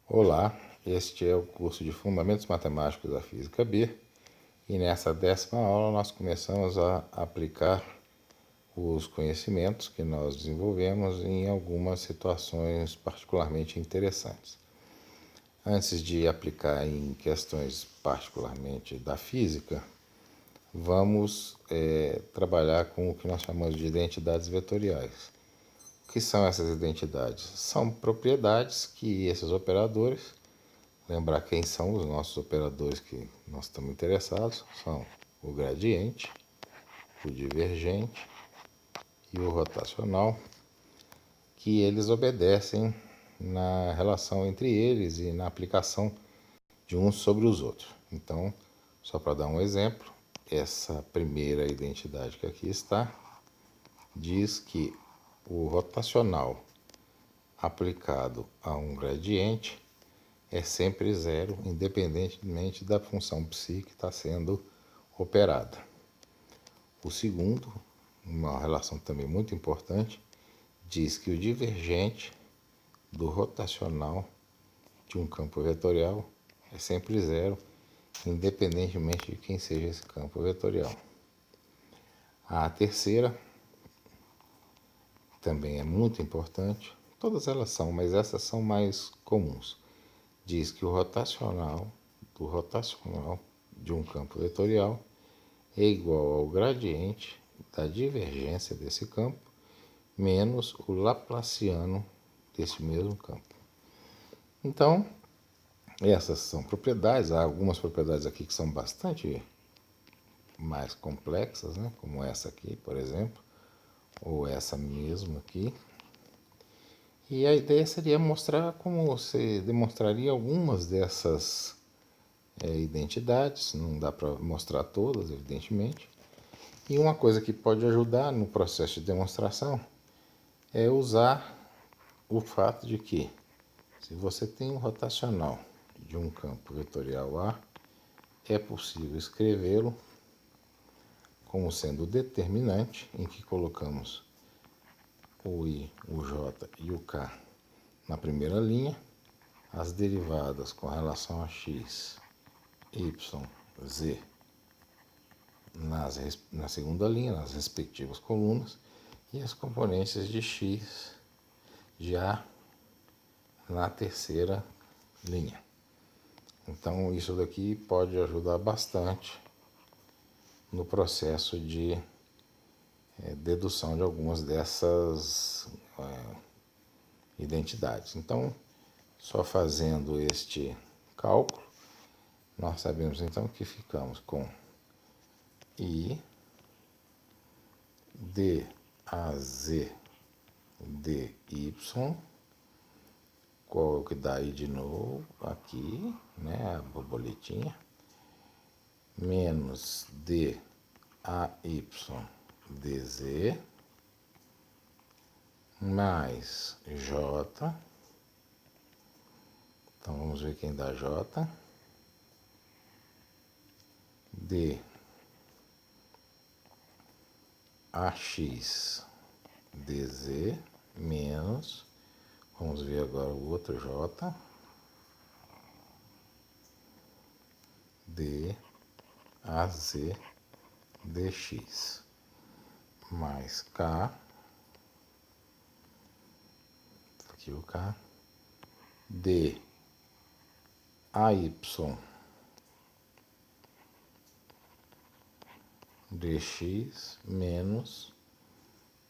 Olá, este é o curso de Fundamentos Matemáticos da Física B e nessa 10ª aula nós começamos a aplicar os conhecimentos que nós desenvolvemos em algumas situações particularmente interessantes. Antes de aplicar em questões particularmente da física, vamos trabalhar com o que nós chamamos de identidades vetoriais. O que são essas identidades? São propriedades que esses operadores, lembrar quem são os nossos operadores que nós estamos interessados, são o gradiente, o divergente e o rotacional, que eles obedecem na relação entre eles e na aplicação de uns sobre os outros. Então, só para dar um exemplo, essa primeira identidade que aqui está, diz que o rotacional aplicado a um gradiente é sempre zero, independentemente da função psi que está sendo operada. O segundo, uma relação também muito importante, diz que o divergente do rotacional de um campo vetorial é sempre zero, independentemente de quem seja esse campo vetorial. A terceira também é muito importante, todas elas são, mas essas são mais comuns. Diz que o rotacional do rotacional de um campo vetorial é igual ao gradiente da divergência desse campo menos o laplaciano desse mesmo campo. Então, essas são propriedades. Há algumas propriedades aqui que são bastante mais complexas, né? Como essa aqui, por exemplo, ou essa mesma aqui. E a ideia seria mostrar como você demonstraria algumas dessas identidades. Não dá para mostrar todas, evidentemente. E uma coisa que pode ajudar no processo de demonstração é usar o fato de que, se você tem um rotacional de um campo vetorial A, é possível escrevê-lo como sendo determinante, em que colocamos o I, o J e o K na primeira linha, as derivadas com relação a x, y, z na segunda linha, nas respectivas colunas, e as componentes de x já na terceira linha. Então, isso daqui pode ajudar bastante no processo de dedução de algumas dessas identidades. Então, só fazendo este cálculo, nós sabemos então que ficamos com I dAz dy, qual que dá aí de novo, aqui, né, a borboletinha, menos dy dz, mais j, então vamos ver quem dá j, d ax dz, menos, vamos ver agora o outro j, daz dx, mais k, aqui o k, d ay dx, menos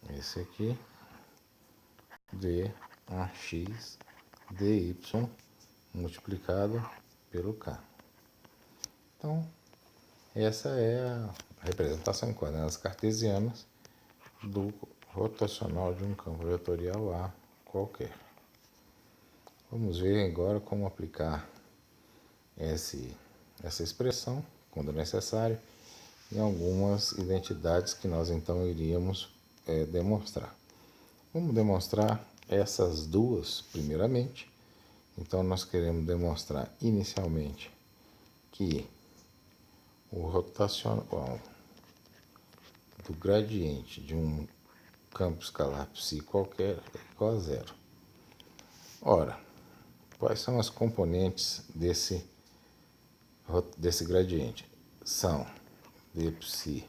esse aqui, dax dy multiplicado pelo k. Então, essa é a representação em coordenadas cartesianas do rotacional de um campo vetorial A qualquer. Vamos ver agora como aplicar essa expressão, quando necessário, em algumas identidades que nós então iríamos demonstrar. Vamos demonstrar essas duas primeiramente. Então, nós queremos demonstrar inicialmente que o rotacional do gradiente de um campo escalar psi qualquer é igual a zero. Ora, quais são as componentes desse gradiente? São dψ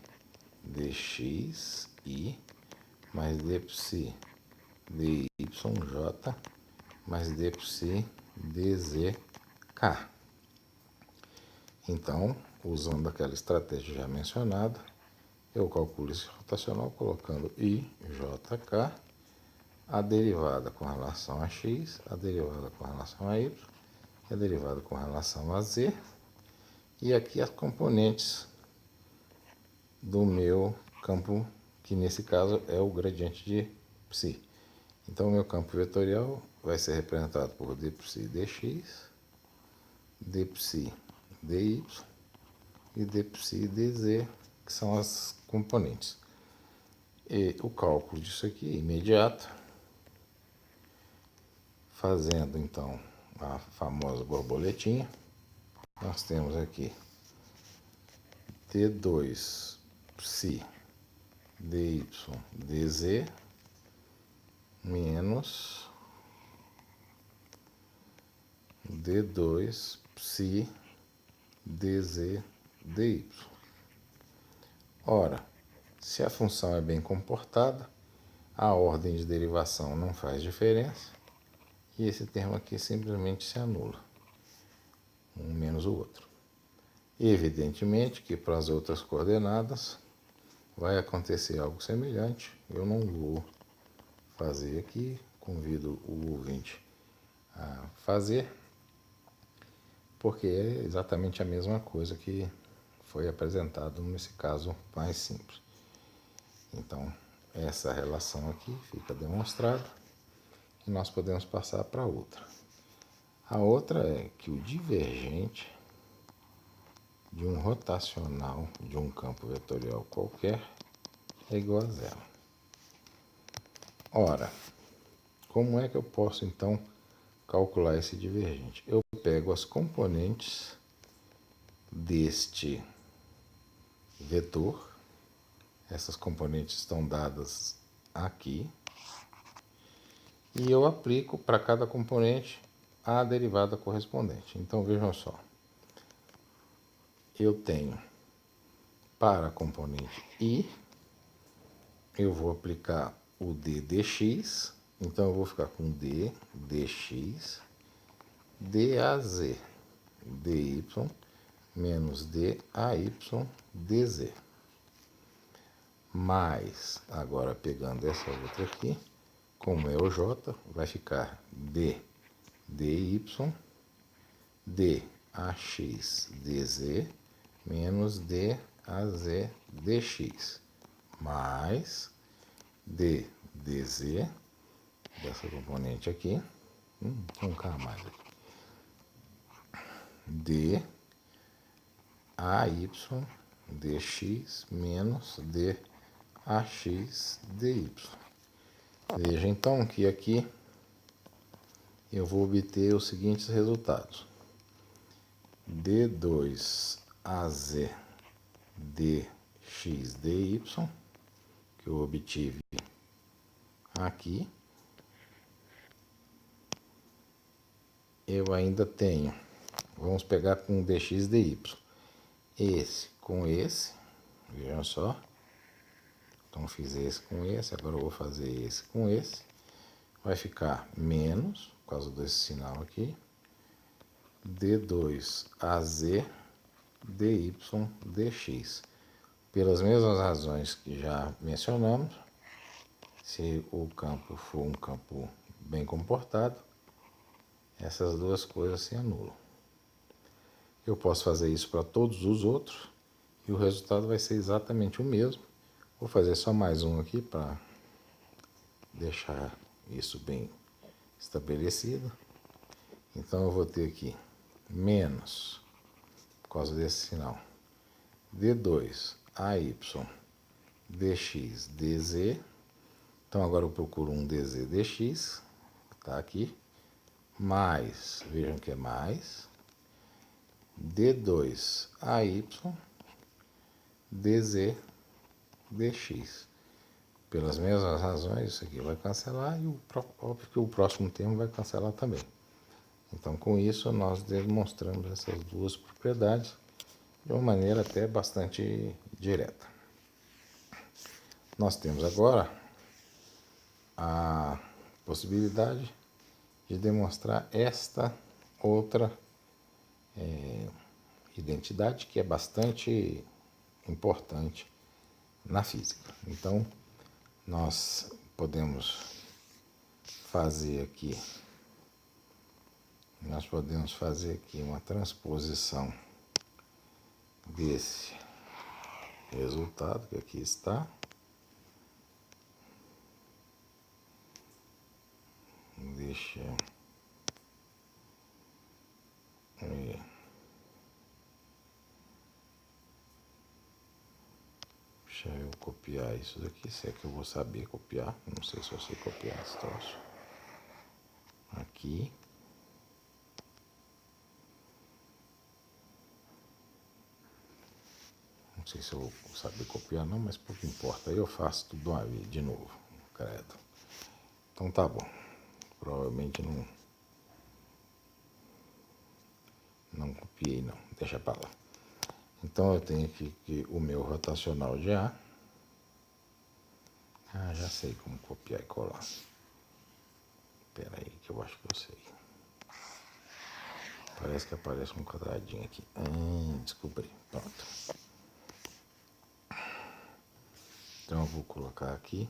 dx i mais dψ dyj mais dψ dzk. Então, usando aquela estratégia já mencionada, eu calculo esse rotacional colocando IJK, a derivada com relação a x, a derivada com relação a y, e a derivada com relação a z, e aqui as componentes do meu campo, que nesse caso é o gradiente de psi. Então, o meu campo vetorial vai ser representado por dψ dx, dψ dy e dψ dz, que são as componentes. E o cálculo disso aqui é imediato, fazendo então a famosa borboletinha. Nós temos aqui d2 psi dy dz menos d2 psi dz dy. Ora, se a função é bem comportada, a ordem de derivação não faz diferença e esse termo aqui simplesmente se anula, um menos o outro. Evidentemente que para as outras coordenadas vai acontecer algo semelhante. Eu não vou fazer aqui, convido o ouvinte a fazer, porque é exatamente a mesma coisa que foi apresentado nesse caso mais simples. Então, essa relação aqui fica demonstrada e nós podemos passar para outra. A outra é que o divergente de um rotacional de um campo vetorial qualquer é igual a zero. Ora, como é que eu posso então calcular esse divergente? Eu pego as componentes deste vetor, essas componentes estão dadas aqui, e eu aplico para cada componente a derivada correspondente. Então vejam só, eu tenho para a componente i, eu vou aplicar o d dx, então eu vou ficar com d dx daz dy menos dy dz. Mais, agora pegando essa outra aqui, como é o j, vai ficar d dy dax dz menos daz dx, mais d dz dessa componente aqui, tem um K mais aqui, d ay dx menos dax dy. Veja então que aqui eu vou obter os seguintes resultados. d2az dx dy, que eu obtive aqui. Eu ainda tenho, vamos pegar com dx dy, esse com esse, vejam só. Então fiz esse com esse, agora eu vou fazer esse com esse. Vai ficar menos, por causa desse sinal aqui, d2az dy dx. Pelas mesmas razões que já mencionamos, se o campo for um campo bem comportado, essas duas coisas se anulam. Eu posso fazer isso para todos os outros e o resultado vai ser exatamente o mesmo. Vou fazer só mais um aqui para deixar isso bem estabelecido. Então eu vou ter aqui menos, por causa desse sinal, d2ay dx dz. Então agora eu procuro um dz dx, está aqui, mais, vejam que é mais, d2ay dz dx. Pelas mesmas razões, isso aqui vai cancelar e óbvio que o próximo termo vai cancelar também. Então, com isso, nós demonstramos essas duas propriedades de uma maneira até bastante direta. Nós temos agora a possibilidade de demonstrar esta outra identidade que é bastante importante na física. Então, nós podemos fazer aqui uma transposição desse resultado que aqui está. Deixa eu copiar isso daqui, se é que eu vou saber copiar. Não sei se eu sei copiar esse troço. Aqui. Não sei se eu vou saber copiar não, mas pouco importa. Aí eu faço tudo uma vez, de novo. Credo. Então tá bom. Provavelmente não copiei não. Deixa pra lá. Então eu tenho aqui que o meu rotacional de A. Já sei como copiar e colar. Espera aí que eu acho que eu sei. Parece que aparece um quadradinho aqui. Descobri. Pronto. Então eu vou colocar aqui.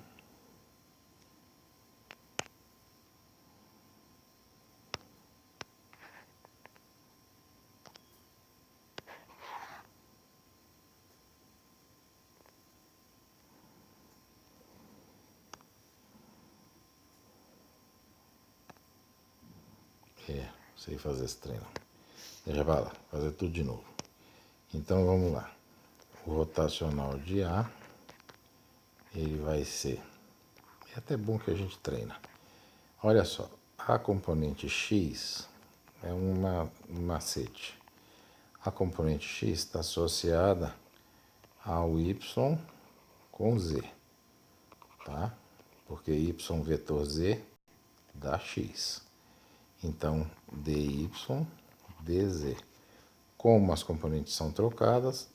Sei fazer esse treino. Deixa pra lá, fazer tudo de novo. Então vamos lá. O rotacional de A, ele vai ser... É até bom que a gente treina. Olha só, a componente X é um macete. A componente X está associada ao Y com Z, tá? Porque Y vetor Z dá X. Então, dy, dz. Como as componentes são trocadas,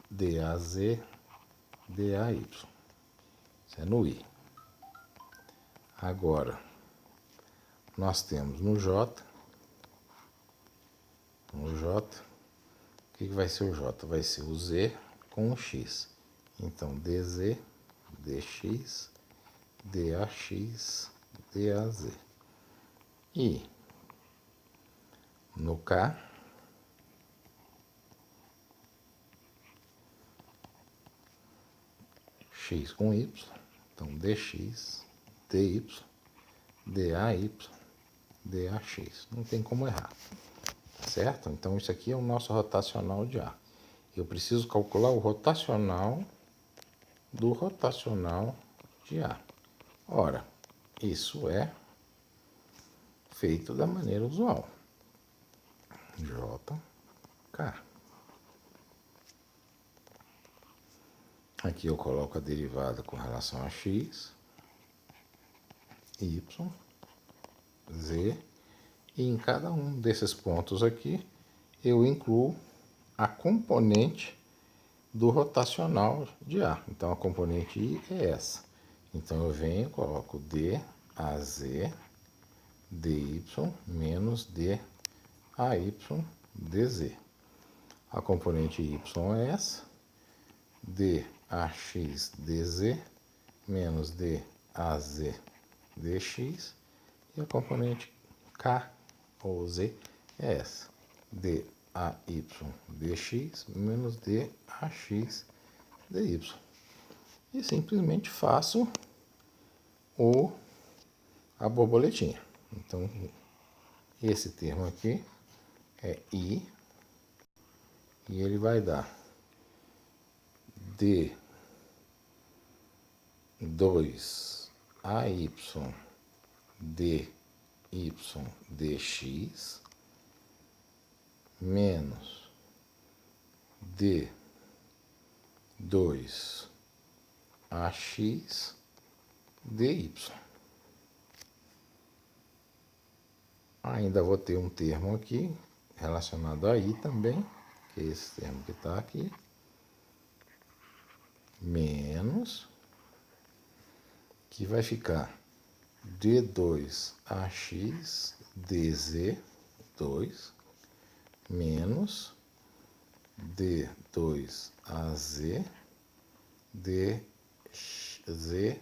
daz, day. Isso é no I. Agora, nós temos no J, o que vai ser o J? Vai ser o Z com o X. Então, dz, dx, dax, daz. E no K, X com Y, então dx, dy, day, dax. Não tem como errar, certo? Então isso aqui é o nosso rotacional de A. Eu preciso calcular o rotacional do rotacional de A. Ora, isso é feito da maneira usual. JK. Aqui eu coloco a derivada com relação a x, y, z, e em cada um desses pontos aqui eu incluo a componente do rotacional de A. Então a componente I é essa. Então eu venho e coloco daz, dy menos day, dz. A componente Y é essa. Dax dz menos daz dx, e a componente K ou Z é essa, day dx menos dax dy. E simplesmente faço a borboletinha. Então, esse termo aqui é I, e ele vai dar d2ay dy dx menos d2ax dy. Ainda vou ter um termo aqui relacionado a I também, que é esse termo que está aqui, menos, que vai ficar D2AX DZ2 menos D2AZ DZ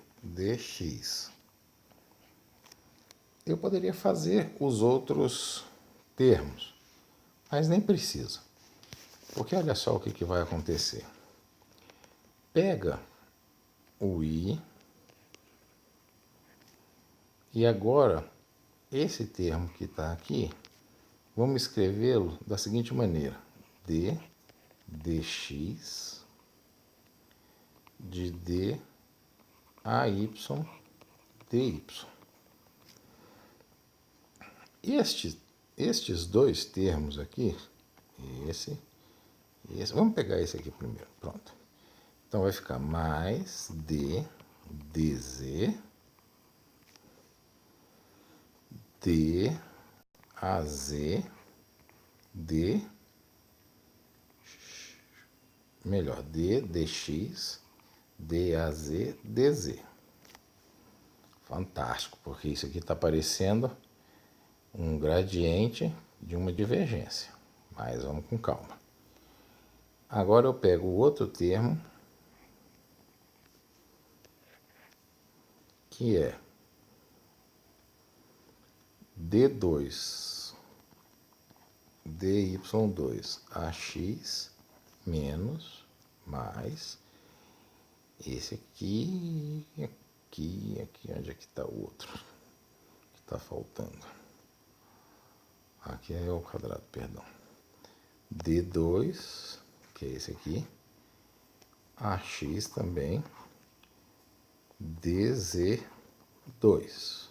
Eu poderia fazer os outros termos, mas nem precisa. Porque olha só o que vai acontecer. Pega o I e agora esse termo que está aqui, vamos escrevê-lo da seguinte maneira. dx de dy dy. Estes dois termos aqui, esse, vamos pegar esse aqui primeiro, pronto. Então vai ficar mais dz daz dx daz dz. Fantástico, porque isso aqui está parecendo um gradiente de uma divergência. Mas vamos com calma. Agora eu pego o outro termo, que é D2 dy2 ax menos mais esse aqui, onde é que está o outro? Que está faltando. Aqui é o quadrado, perdão. D2, que é esse aqui, AX também, DZ2.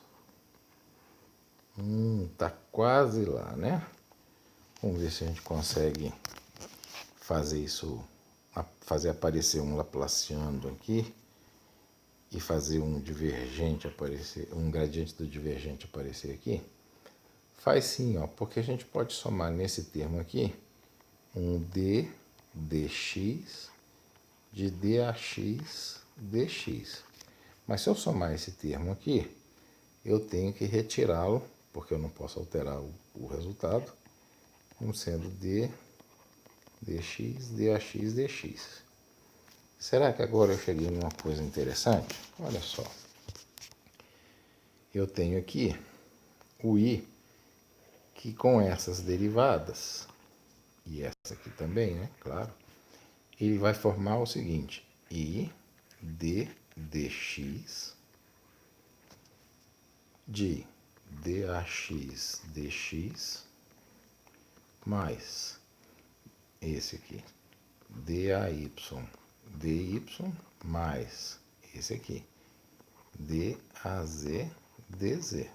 Tá quase lá, né? Vamos ver se a gente consegue fazer isso, fazer aparecer um laplaciano aqui e fazer um divergente aparecer, um gradiente do divergente aparecer aqui. Faz sim, ó, porque a gente pode somar nesse termo aqui um dx de dax dx. Mas se eu somar esse termo aqui, eu tenho que retirá-lo, porque eu não posso alterar o resultado, como sendo dx dax dx. Será que agora eu cheguei numa coisa interessante? Olha só. Eu tenho aqui o i, que com essas derivadas, e essa aqui também, né? Claro. Ele vai formar o seguinte, i dx de dax dx mais esse aqui, day dy mais esse aqui, daz dz.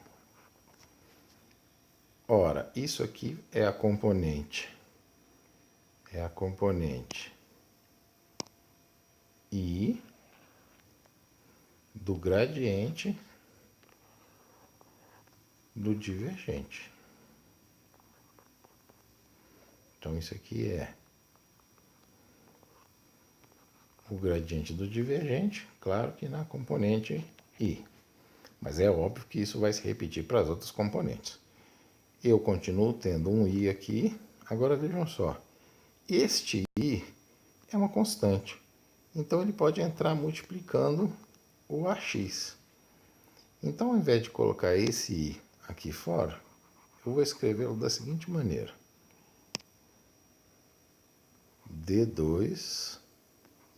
Ora, isso aqui é a componente I do gradiente do divergente. Então, isso aqui é o gradiente do divergente, claro que na componente I. Mas é óbvio que isso vai se repetir para as outras componentes. Eu continuo tendo um I aqui. Agora, vejam só. Este I é uma constante. Então, ele pode entrar multiplicando o AX. Então, ao invés de colocar esse I aqui fora, eu vou escrevê-lo da seguinte maneira. D2,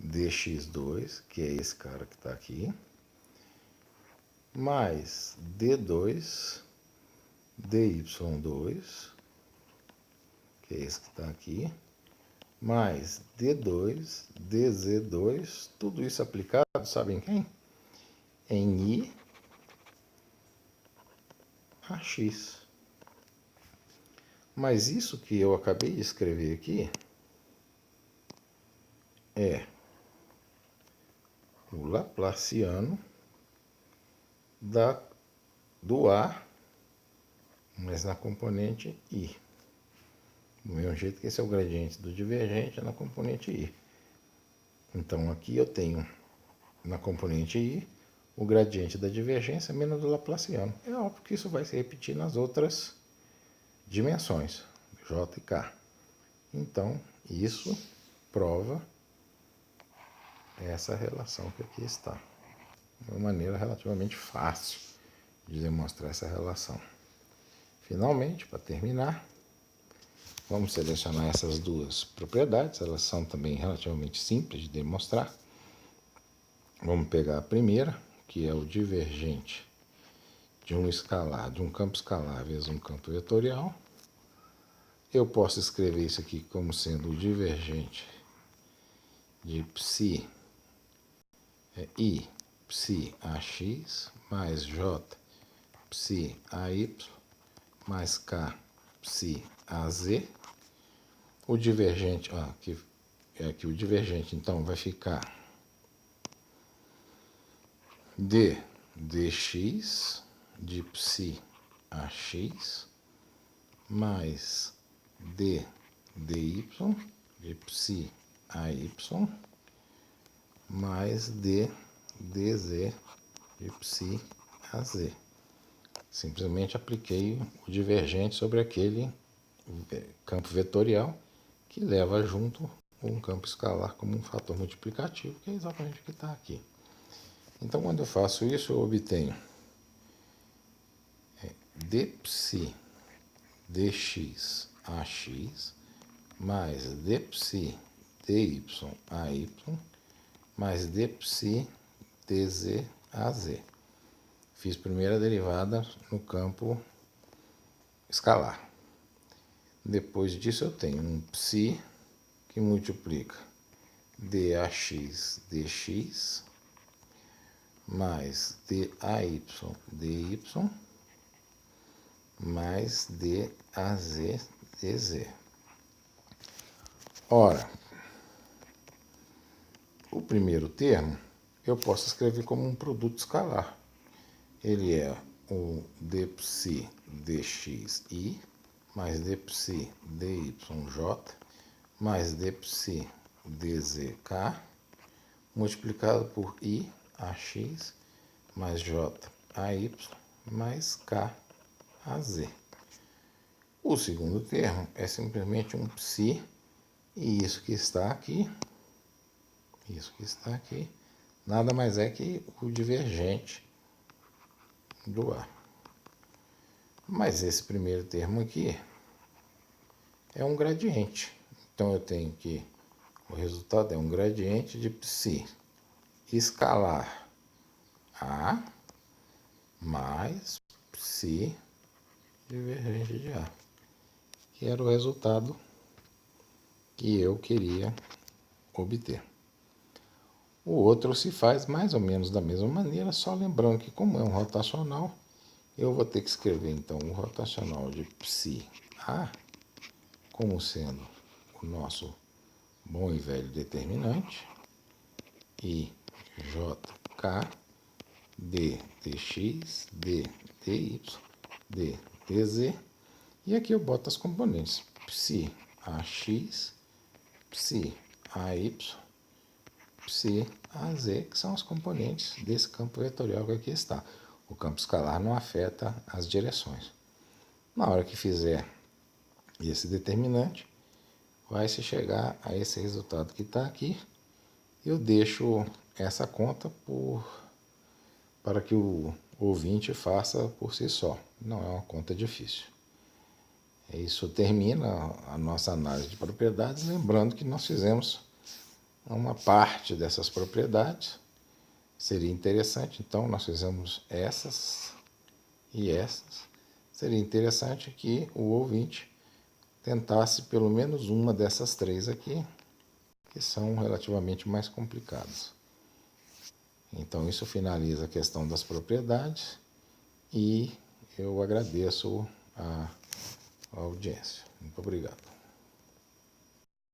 dx2, que é esse cara que está aqui, mais D2, dy2, que é esse que está aqui, mais D2, dz2, tudo isso aplicado, sabem quem? Em I a x. Mas isso que eu acabei de escrever aqui é o laplaciano do A mas na componente I. Do mesmo jeito que esse é o gradiente do divergente, é na componente I. Então aqui eu tenho na componente I o gradiente da divergência menos do Laplaciano. É óbvio que isso vai se repetir nas outras dimensões, J e K. Então isso prova essa relação que aqui está. De uma maneira relativamente fácil de demonstrar essa relação. Finalmente, para terminar, vamos selecionar essas duas propriedades. Elas são também relativamente simples de demonstrar. Vamos pegar a primeira, que é o divergente de um escalar, de um campo escalar vezes um campo vetorial. Eu posso escrever isso aqui como sendo o divergente de psi I psi AX mais J psi AY mais K psi AZ. O divergente, aqui o divergente então vai ficar d dx de psi AX mais d dy de psi AY mais d dz de psi AZ. Simplesmente apliquei o divergente sobre aquele campo vetorial que leva junto um campo escalar como um fator multiplicativo, que é exatamente o que está aqui. Então, quando eu faço isso, eu obtenho d psi dx AX mais d psi dy AY mais d psi dz AZ. Fiz primeiro a derivada no campo escalar. Depois disso eu tenho um psi que multiplica dax dx mais day dy mais daz dz. Ora, o primeiro termo eu posso escrever como um produto escalar. Ele é o d psi dxi mais d psi dyj mais d psi dzk multiplicado por i ax mais j ay mais k az. O segundo termo é simplesmente um psi, e isso que está aqui, nada mais é que o divergente do A. Mas esse primeiro termo aqui é um gradiente. Então eu tenho que o resultado é um gradiente de psi escalar A mais psi divergente de A, que era o resultado que eu queria obter. O outro se faz mais ou menos da mesma maneira, só lembrando que como é um rotacional, eu vou ter que escrever então o rotacional de psi A como sendo o nosso bom e velho determinante, i jk d dx d dy d dz, e aqui eu boto as componentes psi ax, psi ay, psi az, que são as componentes desse campo vetorial que aqui está. O campo escalar não afeta as direções. Na hora que fizer esse determinante, vai se chegar a esse resultado que está aqui. Eu deixo essa conta para que o ouvinte faça por si só. Não é uma conta difícil. Isso termina a nossa análise de propriedades, lembrando que nós fizemos uma parte dessas propriedades. Seria interessante, então, nós fizemos essas e essas. Seria interessante que o ouvinte tentasse pelo menos uma dessas três aqui, que são relativamente mais complicadas. Então, isso finaliza a questão das propriedades e eu agradeço a audiência. Muito obrigado.